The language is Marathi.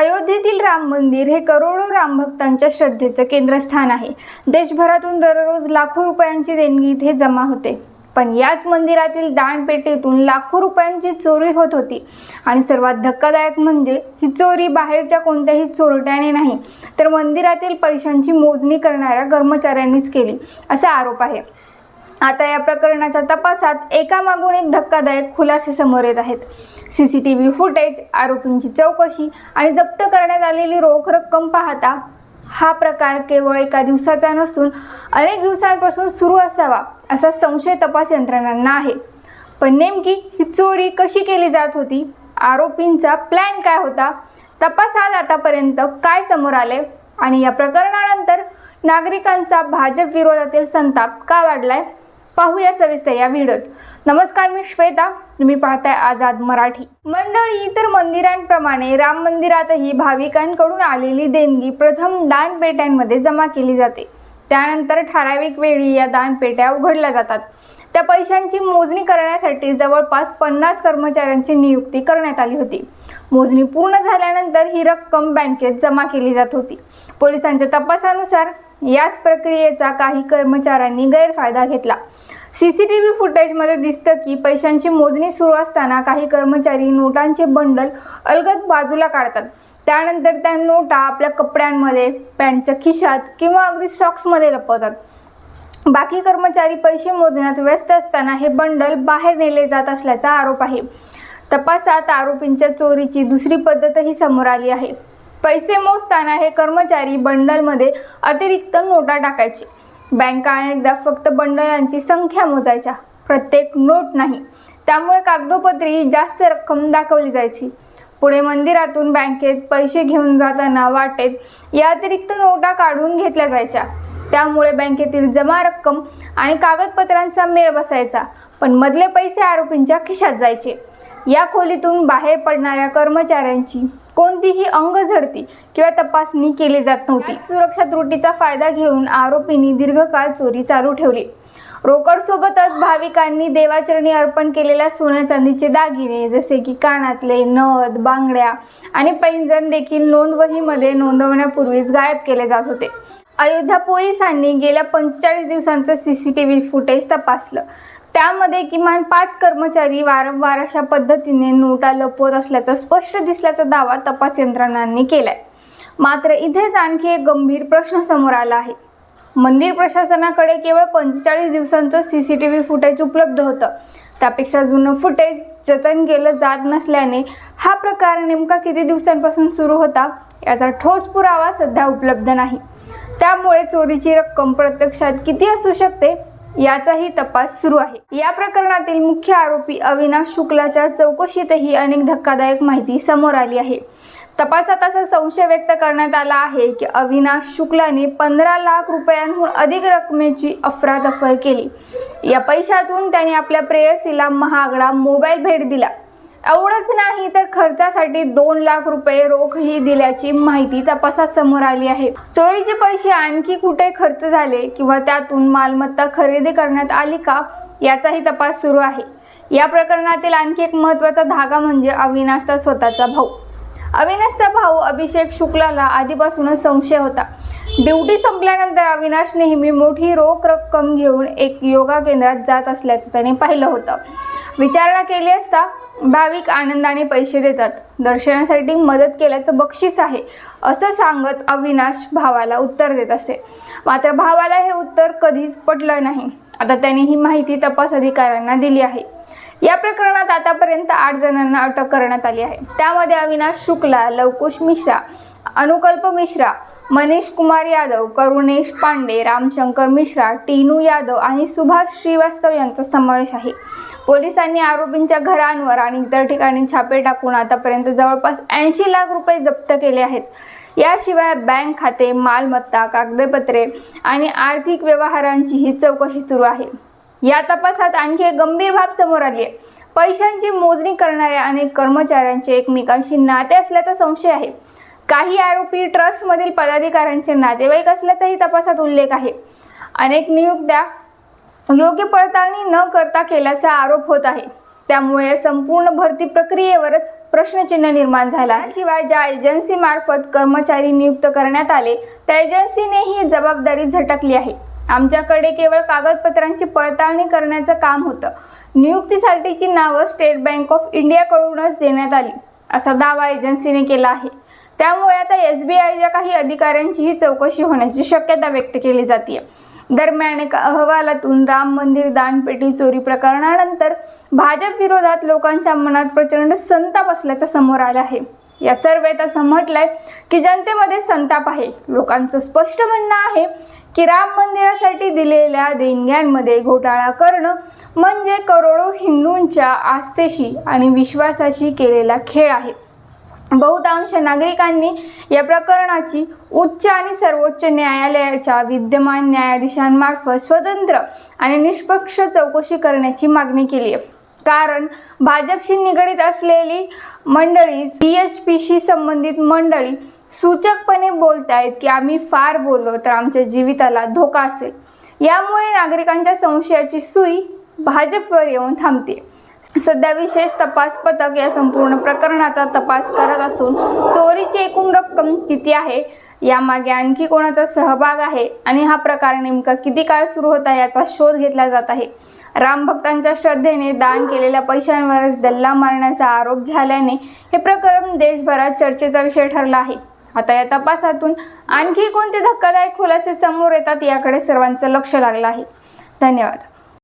अयोध्येतील राम मंदिर हे करोडो रामभक्तांच्या श्रद्धेचं केंद्रस्थान आहे। देशभरातून दररोज लाखो रुपयांची देणगी इथे जमा होते, पण याच मंदिरातील दानपेटीतून लाखो रुपयांची चोरी होत होती। आणि सर्वात धक्कादायक म्हणजे ही चोरी बाहेरच्या कोणत्याही चोरट्याने नाही, तर मंदिरातील पैशांची मोजणी करणाऱ्या कर्मचाऱ्यांनीच केली असा आरोप आहे। आता या प्रकरणाच्या तपासात एकामागून एक धक्कादायक खुलासे समोर येत आहेत। सीसीटीव्ही फुटेज, आरोपींची चौकशी आणि जप्त करण्यात आलेली रोख रक्कम पाहता हा प्रकार केवळ एका दिवसाचा नसून अनेक दिवसांपासून सुरू असावा असा संशय तपास यंत्रणांना आहे। पण नेमकी ही चोरी कशी केली जात होती, आरोपींचा प्लॅन काय होता, तपासात आतापर्यंत काय समोर आले आणि या प्रकरणानंतर नागरिकांचा भाजप विरोधातील संताप का वाढलाय, पाहूया सविस्तर या व्हिडिओत। नमस्कार, मी श्वेता, तुम्ही पाहताय आझाद मराठी। मंडळी, तर मंदिरांप्रमाणे राम मंदिरातही भाविकांकडून आलेली देणगी प्रथम दानपेट्यांमध्ये जमा केली जाते। त्यानंतर ठराविक वेळी या दानपेट्या उघडल्या जातात। त्या पैशांची मोजणी करण्यासाठी जवळपास 50 कर्मचाऱ्यांची नियुक्ती करण्यात आली होती। मोजणी पूर्ण झाल्यानंतर ही रक्कम बँकेत जमा केली जात होती। पोलिसांच्या तपासानुसार याच प्रक्रियेचा काही कर्मचाऱ्यांनी गैरफायदा घेतला। सीसीटीव्ही फुटेजमध्ये दिसतं की पैशांची मोजणी सुरू असताना काही कर्मचारी नोटांचे बंडल अलगद बाजूला काढतात। त्यानंतर त्या नोटा आपल्या कपड्यांमध्ये, पॅन्टच्या खिशात किंवा अगदी सॉक्समध्ये लपवतात। बाकी कर्मचारी पैसे मोजण्यात व्यस्त असताना हे बंडल बाहेर नेले जात असल्याचा आरोप आहे। तपासात आरोपींच्या चोरीची दुसरी पद्धतही समोर आली आहे। पैसे मोजताना हे कर्मचारी बंडलमध्ये अतिरिक्त नोटा टाकायचे। बँका अनेकदा फक्त बंडलांची संख्या मोजायच्या, प्रत्येक नोट नाही। त्यामुळे कागदोपत्री जास्त रक्कम दाखवली जायची। पुढे मंदिरातून बँकेत पैसे घेऊन जाताना वाटेत या अतिरिक्त नोटा काढून घेतल्या जायच्या। त्यामुळे बँकेतील जमा रक्कम आणि कागदपत्रांचा मेळ बसायचा, पण मधले पैसे आरोपींच्या खिशात जायचे। या खोलीतून बाहेर पडणाऱ्या कर्मचाऱ्यांची कोणतीही अंगझडती किंवा तपासणी केली जात नव्हती। सुरक्षा त्रुटीचा फायदा घेऊन आरोपींनी दीर्घकाळ चोरी चालू ठेवली। रोकड सोबतच भाविकांनी देवाचरणी अर्पण केलेल्या सोन्या चांदीचे दागिने जसे की कानातले, नथ, बांगड्या आणि पैंजण देखील नोंदवहीमध्ये नोंदवण्यापूर्वीच गायब केले जात होते। अयोध्या पोलिसांनी गेल्या 45 दिवसांचं सीसीटीव्ही फुटेज तपासलं। त्यामध्ये किमान 5 कर्मचारी वारंवार अशा पद्धतीने नोटा लपवत असल्याचा स्पष्ट दिसल्याचा दावा तपास यंत्रणांनी केलाय। मात्र इथेच आणखी एक गंभीर प्रश्न समोर आला आहे। मंदिर प्रशासनाकडे केवळ 45 दिवसांचं सीसीटीव्ही फुटेज उपलब्ध होतं। त्यापेक्षा जुनं फुटेज जतन केलं जात नसल्याने हा प्रकार नेमका किती दिवसांपासून सुरू होता याचा ठोस पुरावा सध्या उपलब्ध नाही। त्यामुळे चोरीची रक्कम प्रत्यक्षात किती असू शकते याचाही तपास सुरू आहे। या प्रकरणातील मुख्य आरोपी अविनाश शुक्लाच्या चौकशीतही अनेक धक्कादायक माहिती समोर आली आहे। तपासात असा संशय व्यक्त करण्यात आला आहे की अविनाश शुक्लाने 15 लाख रुपयांहून अधिक रकमेची अफरातफर केली। या पैशातून त्याने आपल्या प्रेयसीला महागडा मोबाईल भेट दिला। एवढंच नाही तर खर्चासाठी 2 लाख रुपये रोखही दिल्याची माहिती तपासात समोर आली आहे। चोरीचे पैसे आणखी कुठे खर्च झाले किंवा त्यातून मालमत्ता खरेदी करण्यात आली का याचाही तपास सुरू आहे। या प्रकरणातील आणखी एक महत्त्वाचा धागा म्हणजे अविनाशचा स्वतःचा भाऊ। अविनाशचा भाऊ अभिषेक शुक्लाला आधीपासूनच संशय होता। ड्युटी संपल्यानंतर अविनाश नेहमी मोठी रोख रक्कम घेऊन एक योगा केंद्रात जात असल्याचं त्याने पाहिलं होतं। विचारणा केली असता भाविक आनंदाने पैसे देतात, दर्शनासाठी मदत केल्याचं बक्षीस आहे असं सांगत अविनाश भावाला उत्तर देत असे। मात्र भावाला हे उत्तर कधीच पटलं नाही। आता त्याने ही माहिती तपास अधिकाऱ्यांना दिली आहे। या प्रकरणात आतापर्यंत 8 जणांना अटक करण्यात आली आहे। त्यामध्ये अविनाश शुक्ला, लवकुश मिश्रा, अनुकल्प मिश्रा, मनीष कुमार यादव, करुणेश पांडे, रामशंकर मिश्रा, टीनू यादव आणि सुभाष श्रीवास्तव यांचा समावेश आहे। पोलिसांनी आरोपींच्या घरांवर आणि इतर ठिकाणी छापे टाकून आतापर्यंत जवळपास 80 लाख रुपये जप्त केले आहेत। याशिवाय बँक खाते, मालमत्ता, कागदपत्रे आणि आर्थिक व्यवहारांचीही चौकशी सुरू आहे। या तपासात आणखी एक गंभीर बाब समोर आली आहे। पैशांची मोजणी करणाऱ्या अनेक कर्मचाऱ्यांचे एकमेकांशी नाते असल्याचा संशय आहे। काही आरोपी ट्रस्टमधील पदाधिकाऱ्यांचे नातेवाईक असल्याचाही तपासात उल्लेख आहे। अनेक नियुक्त्या योग्य पडताळणी न करता केल्याचा आरोप होत आहे। त्यामुळे या संपूर्ण भरती प्रक्रियेवरच प्रश्नचिन्ह निर्माण झाला आहे। शिवाय ज्या एजन्सी मार्फत कर्मचारी नियुक्त करण्यात आले त्या एजन्सीने ही जबाबदारी झटकली आहे। आमच्याकडे केवळ कागदपत्रांची पडताळणी करण्याचं काम होतं। नियुक्तीसाठीची नावं स्टेट बँक ऑफ इंडियाकडूनच देण्यात आली असा दावा एजन्सीने केला आहे। त्यामुळे आता SBIच्या काही अधिकाऱ्यांचीही चौकशी होण्याची शक्यता व्यक्त केली जाते। दरम्यान एका अहवालातून राम मंदिर दानपेटी चोरी प्रकरणानंतर भाजप विरोधात लोकांच्या मनात प्रचंड संताप असल्याचं समोर आलं आहे। या सर्वेत असं म्हटलंय की जनतेमध्ये संताप आहे। लोकांचं स्पष्ट म्हणणं आहे की राम मंदिरासाठी दिलेल्या देणग्यांमध्ये घोटाळा करणं म्हणजे करोडो हिंदूंच्या आस्थेशी आणि विश्वासाशी केलेला खेळ आहे। बहुतांश नागरिकांनी या प्रकरणाची उच्च आणि सर्वोच्च न्यायालयाच्या विद्यमान न्यायाधीशांमार्फत स्वतंत्र आणि निष्पक्ष चौकशी करण्याची मागणी केली आहे। कारण भाजपशी निगडीत असलेली मंडळी, BHPशी संबंधित मंडळी सूचकपणे बोलतायत की आम्ही फार बोललो तर आमच्या जीविताला धोका असेल। यामुळे नागरिकांच्या संशयाची सुई भाजपवर येऊन थांबते। सध्या विशेष तपास पथक या संपूर्ण प्रकरणाचा तपास करत असून चोरीची एकूण रक्कम किती आहे, यामागे आणखी कोणाचा सहभाग आहे आणि हा प्रकार नेमका किती काळ सुरू होता याचा शोध घेतला जात आहे। राम भक्तांच्या श्रद्धेने दान केलेल्या पैशांवरच डल्ला मारण्याचा आरोप झाल्याने हे प्रकरण देशभरात चर्चेचा विषय ठरला आहे। आता या तपासातून आणखी कोणते धक्कादायक खुलासे समोर येतात याकडे सर्वांचं लक्ष लागलं आहे। धन्यवाद।